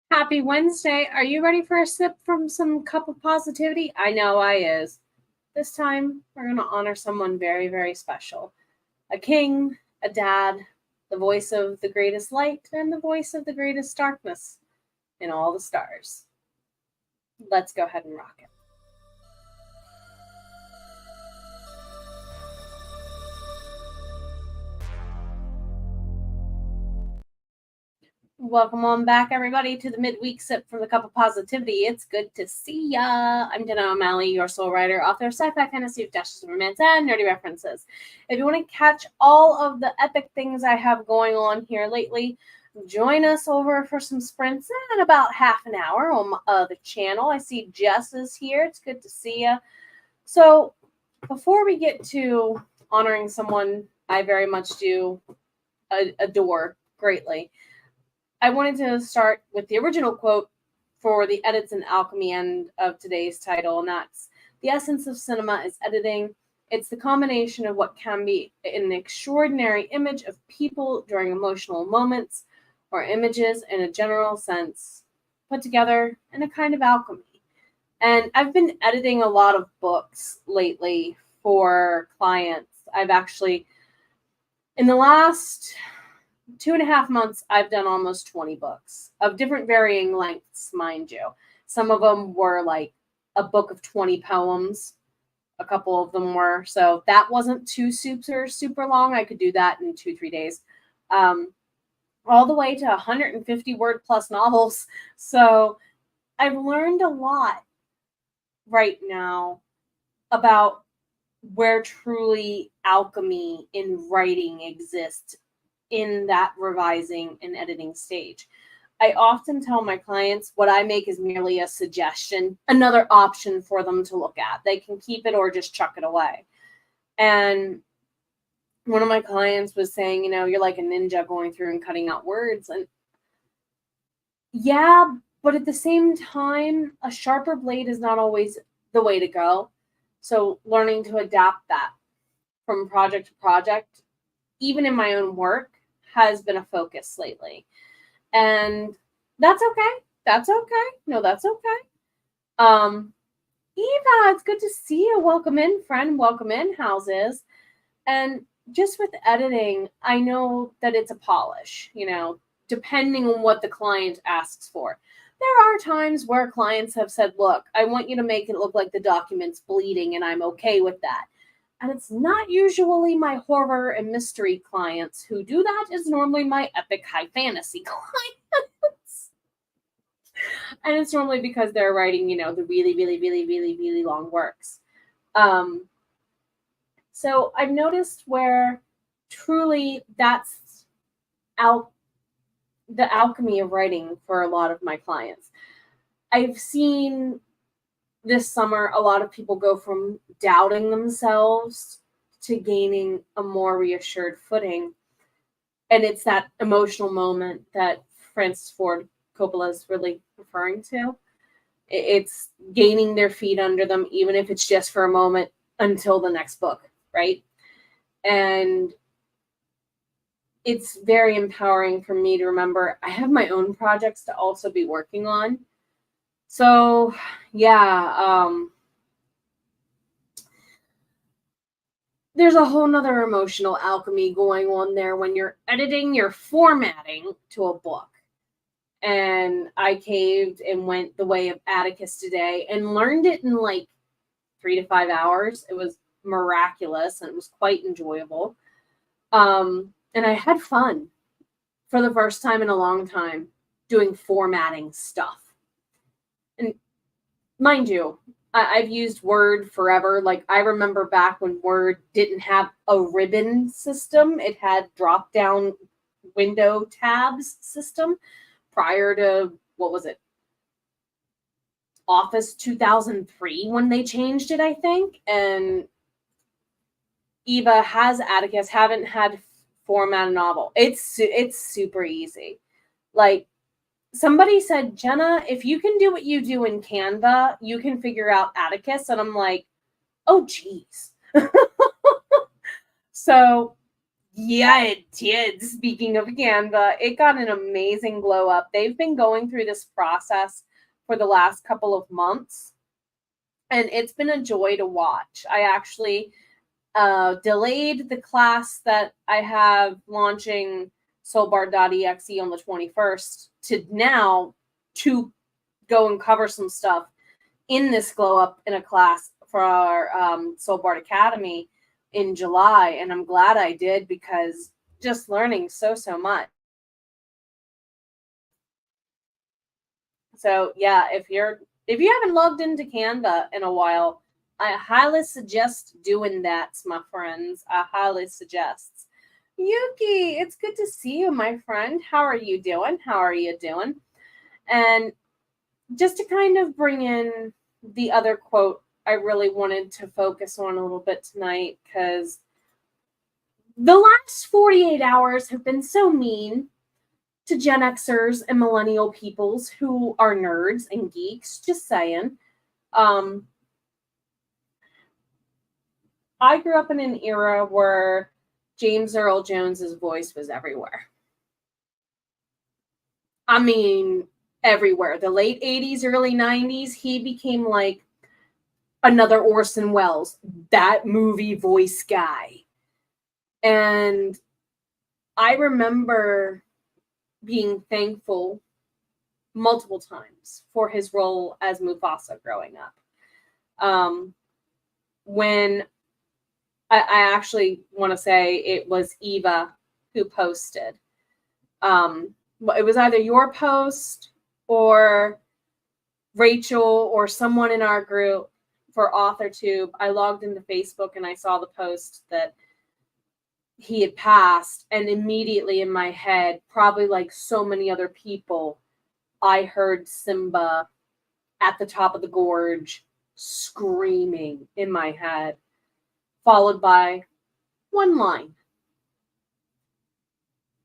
Happy Wednesday. Are you ready for a sip from some cup of positivity? I know I is. This time, we're going to honor someone very, very special. A king, a dad, the voice of the greatest light, and the voice of the greatest darkness in all the stars. Let's go ahead and rock it. Welcome on back, everybody, to the midweek sip from the cup of positivity. It's good to see ya. I'm Jenna O'Malley, your soul writer, author of sci-fi, fantasy, with dashes of romance and nerdy references. If you want to catch all of the epic things I have going on here lately, join us over for some sprints in about half an hour on my other channel. I see Jess is here. It's good to see ya. So before we get to honoring someone I very much do adore greatly, I wanted to start with the original quote for the edits and alchemy end of today's title, and that's: the essence of cinema is editing. It's the combination of what can be an extraordinary image of people during emotional moments, or images in a general sense, put together in a kind of alchemy. And I've been editing a lot of books lately for clients. I've actually, in the last 2.5 months, I've done almost 20 books of different varying lengths, mind you. Some of them were like a book of 20 poems. A couple of them were. So that wasn't too super long. I could do that in 2-3 days. All the way to 150 word plus novels. So I've learned a lot right now about where truly alchemy in writing exists in that revising and editing stage. I often tell my clients what I make is merely a suggestion, another option for them to look at. They can keep it or just chuck it away. And one of my clients was saying, you're like a ninja going through and cutting out words. And yeah, but at the same time, a sharper blade is not always the way to go. So learning to adapt that from project to project, even in my own work, has been a focus lately. And that's okay. That's okay. No, that's okay. Eva, it's good to see you. Welcome in, friend. Welcome in. How's is? And just with editing, I know that it's a polish, depending on what the client asks for. There are times where clients have said, look, I want you to make it look like the document's bleeding, and I'm okay with that. And it's not usually my horror and mystery clients who do that. It's normally my epic high fantasy clients. And it's normally because they're writing, the really, really, really, really, really long works. So I've noticed where truly that's the alchemy of writing for a lot of my clients. I've seen this summer a lot of people go from doubting themselves to gaining a more reassured footing. And it's that emotional moment that Francis Ford Coppola is really referring to. It's gaining their feet under them, even if it's just for a moment until the next book, right? And it's very empowering for me to remember I have my own projects to also be working on. So, yeah, there's a whole nother emotional alchemy going on there when you're editing, you're formatting to a book. And I caved and went the way of Atticus today and learned it in like 3 to 5 hours. It was miraculous and it was quite enjoyable. And I had fun for the first time in a long time doing formatting stuff. And mind you, I've used Word forever. Like, I remember back when Word didn't have a ribbon system. It had drop-down window tabs system prior to, what was it? Office 2003 when they changed it, I think. And Eva has Atticus, haven't had format a novel. It's super easy. Like, somebody said, Jenna, if you can do what you do in Canva, you can figure out Atticus. And I'm like, oh, geez. So, Yeah, it did. Speaking of Canva, it got an amazing glow up. They've been going through this process for the last couple of months, and it's been a joy to watch. I actually delayed the class that I have launching soulbar.exe on the 21st to now to go and cover some stuff in this glow up in a class for our Soul Bard Academy in July. And I'm glad I did, because just learning so much. So yeah, if you haven't logged into Canva in a while, I highly suggest doing that, my friends. I highly suggest. Yuki, it's good to see you, my friend. How are you doing? And just to kind of bring in the other quote I really wanted to focus on a little bit tonight, because the last 48 hours have been so mean to Gen Xers and millennial peoples who are nerds and geeks. Just saying. I grew up in an era where James Earl Jones's voice was everywhere. I mean, everywhere. The late 80s, early 90s, he became like another Orson Welles, that movie voice guy. And I remember being thankful multiple times for his role as Mufasa growing up. When I actually want to say it was Eva who posted. It was either your post or Rachel or someone in our group for AuthorTube. I logged into Facebook and I saw the post that he had passed, and immediately in my head, probably like so many other people, I heard Simba at the top of the gorge screaming in my head, followed by one line.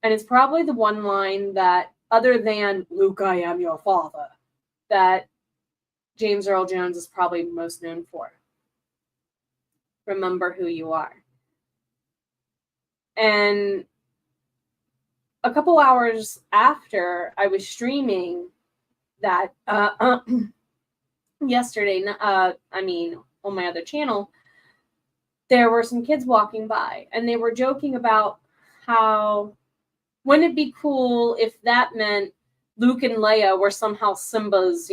And it's probably the one line that, other than Luke, I am your father, that James Earl Jones is probably most known for. Remember who you are. And a couple hours after I was streaming that yesterday, on my other channel, there were some kids walking by, and they were joking about how, wouldn't it be cool if that meant Luke and Leia were somehow Simba's,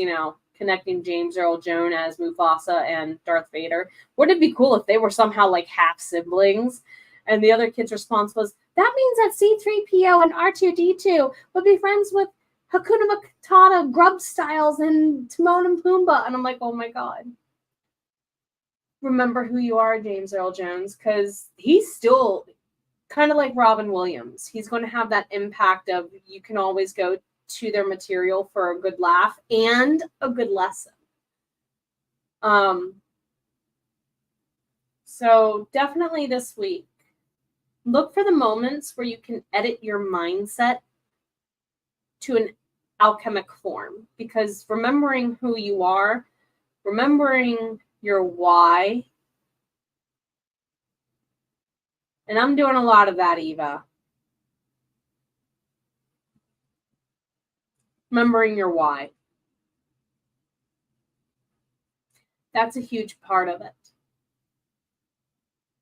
connecting James Earl Jones as Mufasa and Darth Vader? Wouldn't it be cool if they were somehow like half siblings? And the other kid's response was, that means that C-3PO and R2-D2 would be friends with Hakuna Matata, Grub Styles, and Timon and Pumbaa. And I'm like, oh my God. Remember who you are, James Earl Jones, because he's still kind of like Robin Williams. He's going to have that impact of, you can always go to their material for a good laugh and a good lesson. So definitely this week, look for the moments where you can edit your mindset to an alchemic form, because remembering who you are, remembering your why, and I'm doing a lot of that, Eva. Remembering your why. That's a huge part of it.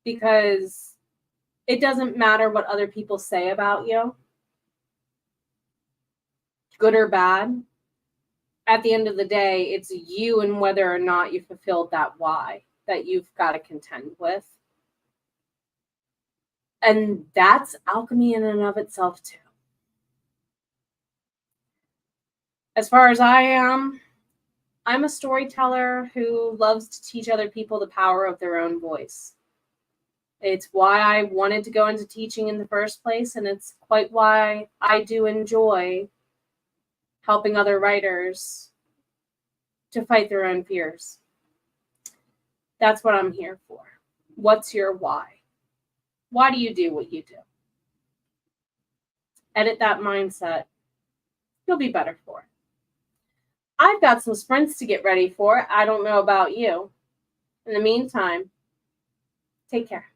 Because it doesn't matter what other people say about you, good or bad. At the end of the day, it's you and whether or not you fulfilled that why that you've got to contend with. And that's alchemy in and of itself, too. As far as I am, I'm a storyteller who loves to teach other people the power of their own voice. It's why I wanted to go into teaching in the first place, and it's quite why I do enjoy helping other writers to fight their own fears. That's what I'm here for. What's your why? Why do you do what you do? Edit that mindset. You'll be better for it. I've got some sprints to get ready for. I don't know about you. In the meantime, take care.